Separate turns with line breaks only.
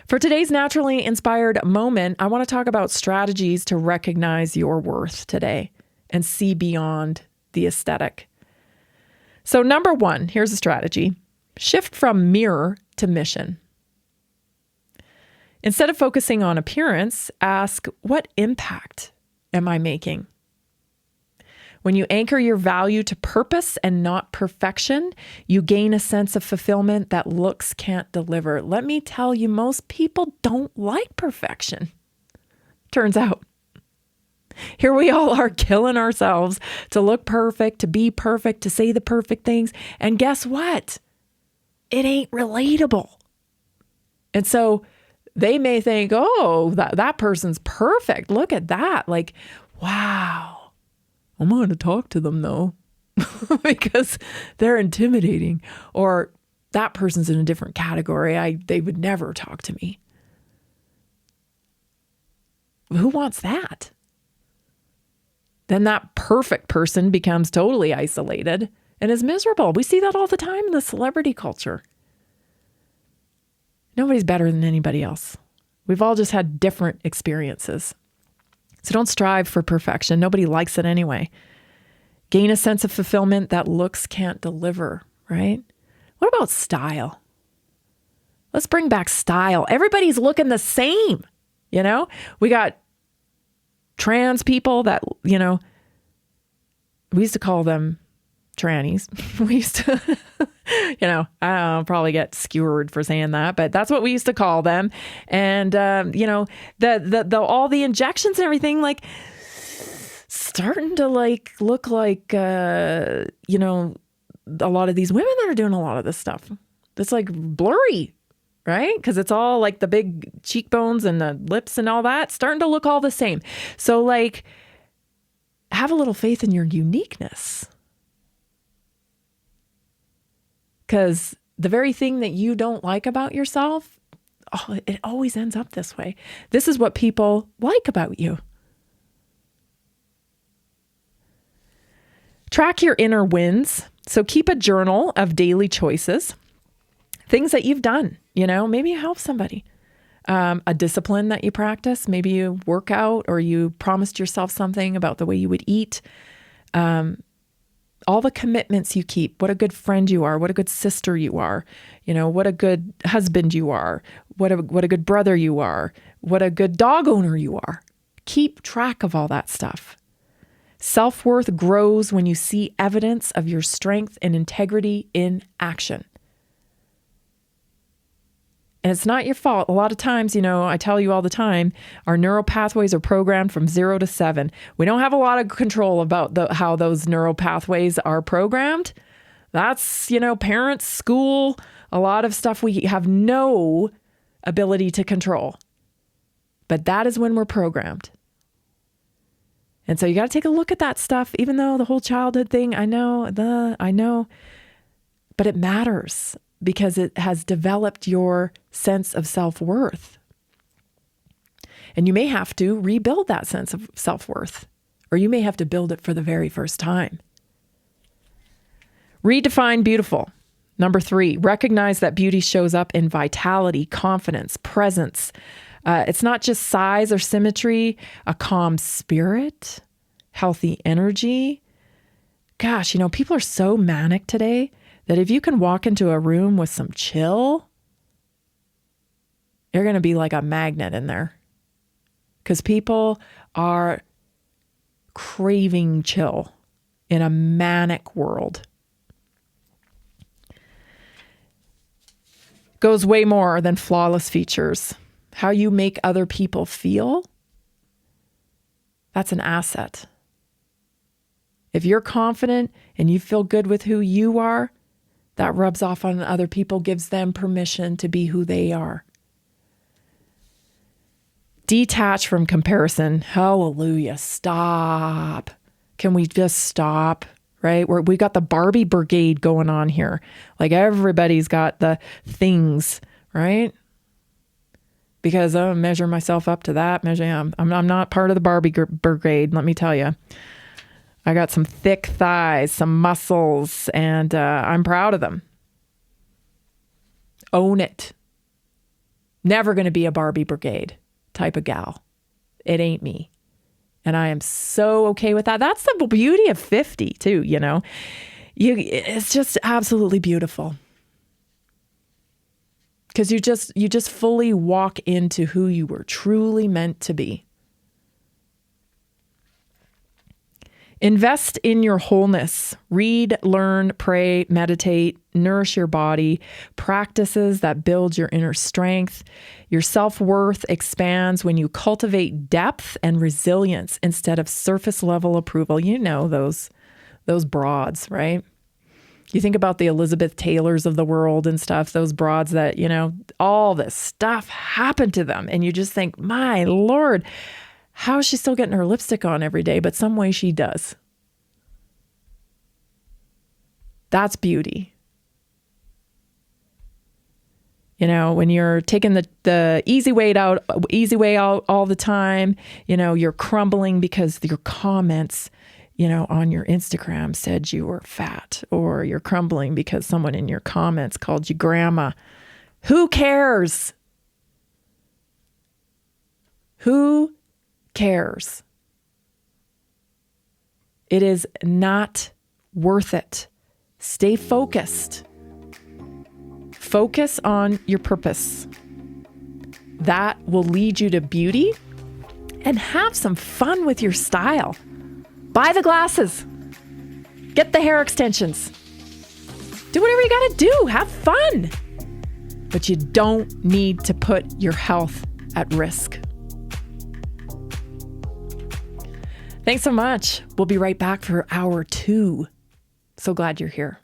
For today's naturally inspired moment, I want to talk about strategies to recognize your worth today and see beyond the aesthetic. So number one, here's a strategy. Shift from mirror to mission. Instead of focusing on appearance, ask, what impact am I making? When you anchor your value to purpose and not perfection, you gain a sense of fulfillment that looks can't deliver. Let me tell you, most people don't like perfection. Turns out. Here we all are killing ourselves to look perfect, to be perfect, to say the perfect things. And guess what? It ain't relatable. And so they may think, oh, that person's perfect. Look at that. Like, wow. I'm going to talk to them though, because they're intimidating, or that person's in a different category. They would never talk to me. Who wants that? Then that perfect person becomes totally isolated and is miserable. We see that all the time in the celebrity culture. Nobody's better than anybody else. We've all just had different experiences. So don't strive for perfection. Nobody likes it anyway. Gain a sense of fulfillment that looks can't deliver, right? What about style? Let's bring back style. Everybody's looking the same, you know? We got trans people that, you know, we used to call them trannies. We used to, you know, I'll probably get skewered for saying that, but that's what we used to call them. And, you know, the all the injections and everything, like, starting to like look like, you know, a lot of these women that are doing a lot of this stuff. It's like blurry, right? Because it's all like the big cheekbones and the lips and all that starting to look all the same. So like, have a little faith in your uniqueness. Because the very thing that you don't like about yourself, oh, it always ends up this way. This is what people like about you. Track your inner wins. So keep a journal of daily choices, things that you've done, you know, maybe you help somebody, a discipline that you practice. Maybe you work out or you promised yourself something about the way you would eat. All the commitments you keep, what a good friend you are, what a good sister you are, you know, what a good husband you are, what a good brother you are, what a good dog owner you are. Keep track of all that stuff. Self-worth grows when you see evidence of your strength and integrity in action. And it's not your fault. A lot of times, you know, I tell you all the time, our neural pathways are programmed from 0 to 7. We don't have a lot of control about how those neural pathways are programmed. That's, you know, parents, school, a lot of stuff we have no ability to control. But that is when we're programmed. And so you got to take a look at that stuff, even though the whole childhood thing, I know, but it matters because it has developed your sense of self-worth. And you may have to rebuild that sense of self-worth, or you may have to build it for the very first time. Redefine beautiful. Number 3, recognize that beauty shows up in vitality, confidence, presence. It's not just size or symmetry, a calm spirit, healthy energy. Gosh, you know, people are so manic today that if you can walk into a room with some chill, you're going to be like a magnet in there. Because people are craving chill in a manic world. Goes way more than flawless features. How you make other people feel, that's an asset. If you're confident and you feel good with who you are, that rubs off on other people, gives them permission to be who they are. Detach from comparison. Hallelujah. Stop. Can we just stop? Right? We got the Barbie brigade going on here. Like everybody's got the things, right? Because I measure myself up to that. I'm not part of the Barbie brigade, let me tell you. I got some thick thighs, some muscles, and I'm proud of them. Own it. Never going to be a Barbie brigade type of gal. It ain't me. And I am so okay with that. That's the beauty of 50 too, you know. It's just absolutely beautiful. Because you just fully walk into who you were truly meant to be. Invest in your wholeness. Read, learn, pray, meditate, nourish your body. Practices that build your inner strength. Your self-worth expands when you cultivate depth and resilience instead of surface level approval. You know those broads, right? You think about the Elizabeth Taylors of the world and stuff, those broads that, you know, all this stuff happened to them. And you just think, my Lord, how is she still getting her lipstick on every day? But some way she does. That's beauty. You know, when you're taking the easy way out all the time, you know, you're crumbling because your comments, you know, on your Instagram said you were fat, or you're crumbling because someone in your comments called you grandma. Who cares? Who cares? It is not worth it. Stay focused. Focus on your purpose. That will lead you to beauty, and have some fun with your style. Buy the glasses. Get the hair extensions. Do whatever you got to do. Have fun. But you don't need to put your health at risk. Thanks so much. We'll be right back for hour 2. So glad you're here.